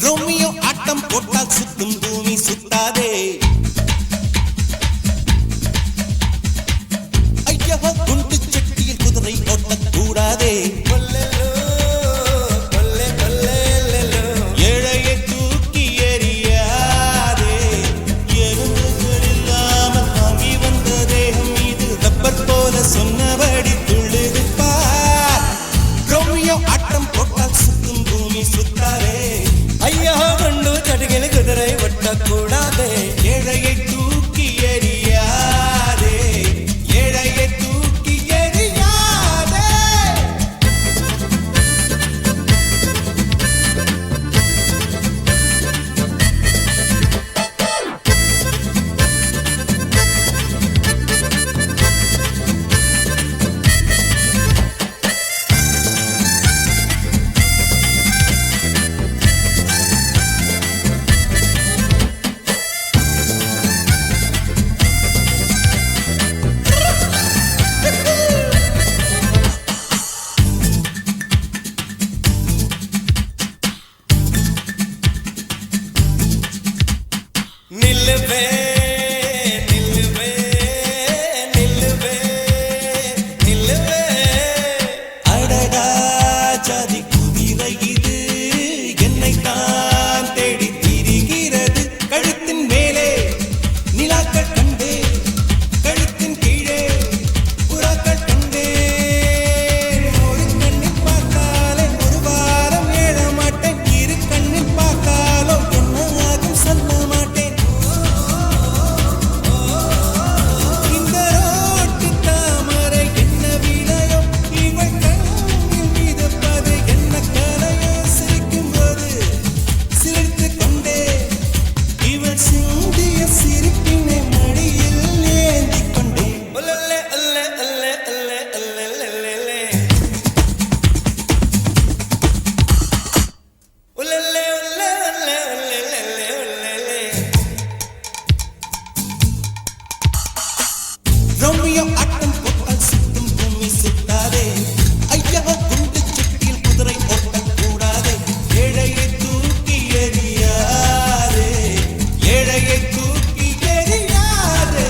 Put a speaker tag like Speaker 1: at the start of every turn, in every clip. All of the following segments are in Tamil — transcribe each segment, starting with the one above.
Speaker 1: ரோமியோ ஆட்டம் போட்டால் சுத்தும் பூமி சுத்தாதே. ஐயோ குண்டு சட்டியில் குதிரை ஓட்டக்கூடாதே. ஏழையை தூக்கி எறியாதே. எறும்புகள் இல்லாமல் வாங்கி வந்த தேகம் இது ரப்பர் போல சொன்னபடி துள்ளுது பார். ரோமியோ ஆட்டம் போட்டால் சுத்தும் பூமி சுத்தாதே.
Speaker 2: ஐயா குண்டு சட்டியில் குதிரை ஓட்டக்கூடாதே.
Speaker 1: ஏழையை தூக்கி எறியாதே. ஏழையை தூக்கி எறியாதே.
Speaker 2: நில்லுவே நில்லுவே நில்லுவே நில்லுவே.
Speaker 1: அடடா ஜாதி குதிரை இது என்னை தான் தேடி திரிகிறது. கழுத்தின் மேலே நிலாக்கள் கண்டே, கழுத்தின் கீழே புறாக்கள் கண்டே. ஒரு கண்ணில் பார்த்தாலே ஒரு வாரம் ஏழ மாட்டேன். இரு கண்ணில் பார்த்தாலோ என்ன ஆகும் சொல்ல மாட்டேன். இந்த ரோட்டு தாமரை என்ன விலையோ, இவள் கண்ணில் மிதப்பது என்ன கலையோ. சிரிக்கும் போது சிரித்து கொண்டே இவள் சிந்திய சிரிப்பினை மடியில் ஏந்தி கொண்டே.
Speaker 2: அல்லே அல்லே அல்லே அல்லே அல்லே அல்லே உள்ளே உள்ளே உள்ளே உள்ளே உள்ளே.
Speaker 1: ரோமியோ ஆட்டம் போட்டால் சுத்தும் பூமி சுத்தாதே. ஐயா குண்டு சட்டியில் குதிரை ஓட்டக்கூடாதே. ஏழையை தூக்கி எறியாதே. ஏழையை தூக்கி எறியாதே.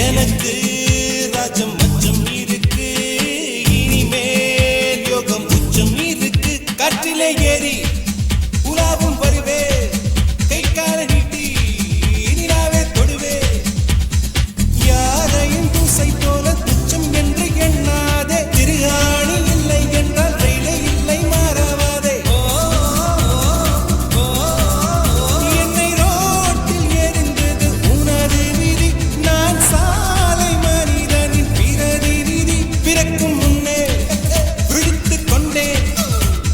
Speaker 1: எனக்கு ராஜம் மச்சம் இருக்கு. இனிமேல் யோகம் உச்சம் இருக்கு. காற்றிலே ஏறி உலாவும் வருவே. கை கால நீட்டி நிலாவே தொடுவே. யாரையும் தூசை போல துச்சம் என்று எண்ணாதே. திருகாணி இல்லை என்றால் ரயிலே இல்லை மாறாவாதே. என்னை ரோட்டில் எரிந்தது உனது விதி. நான் சாலை மனிதனின் பிரதிநிதி. பிறக்கும் முன்னே விழித்துக் கொண்டேன்.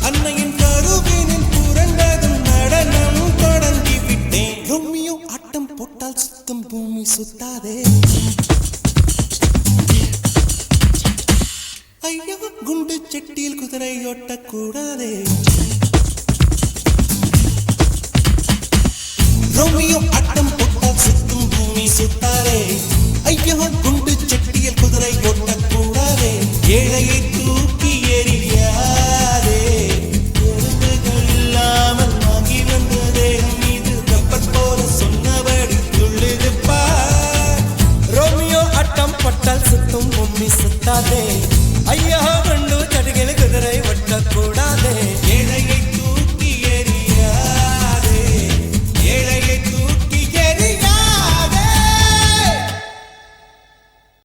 Speaker 1: அன்னையின் கருவினில் புரண்டதும் நடனம் தொடங்கி விட்டேன். ரோமியோ ஆட்டம் போட்டால் சுத்தம் பூமி சுத்தாதே. ஐயோ குண்டு சட்டியில் குதிரை ஓட்டக்கூடாதே. ரோமியோ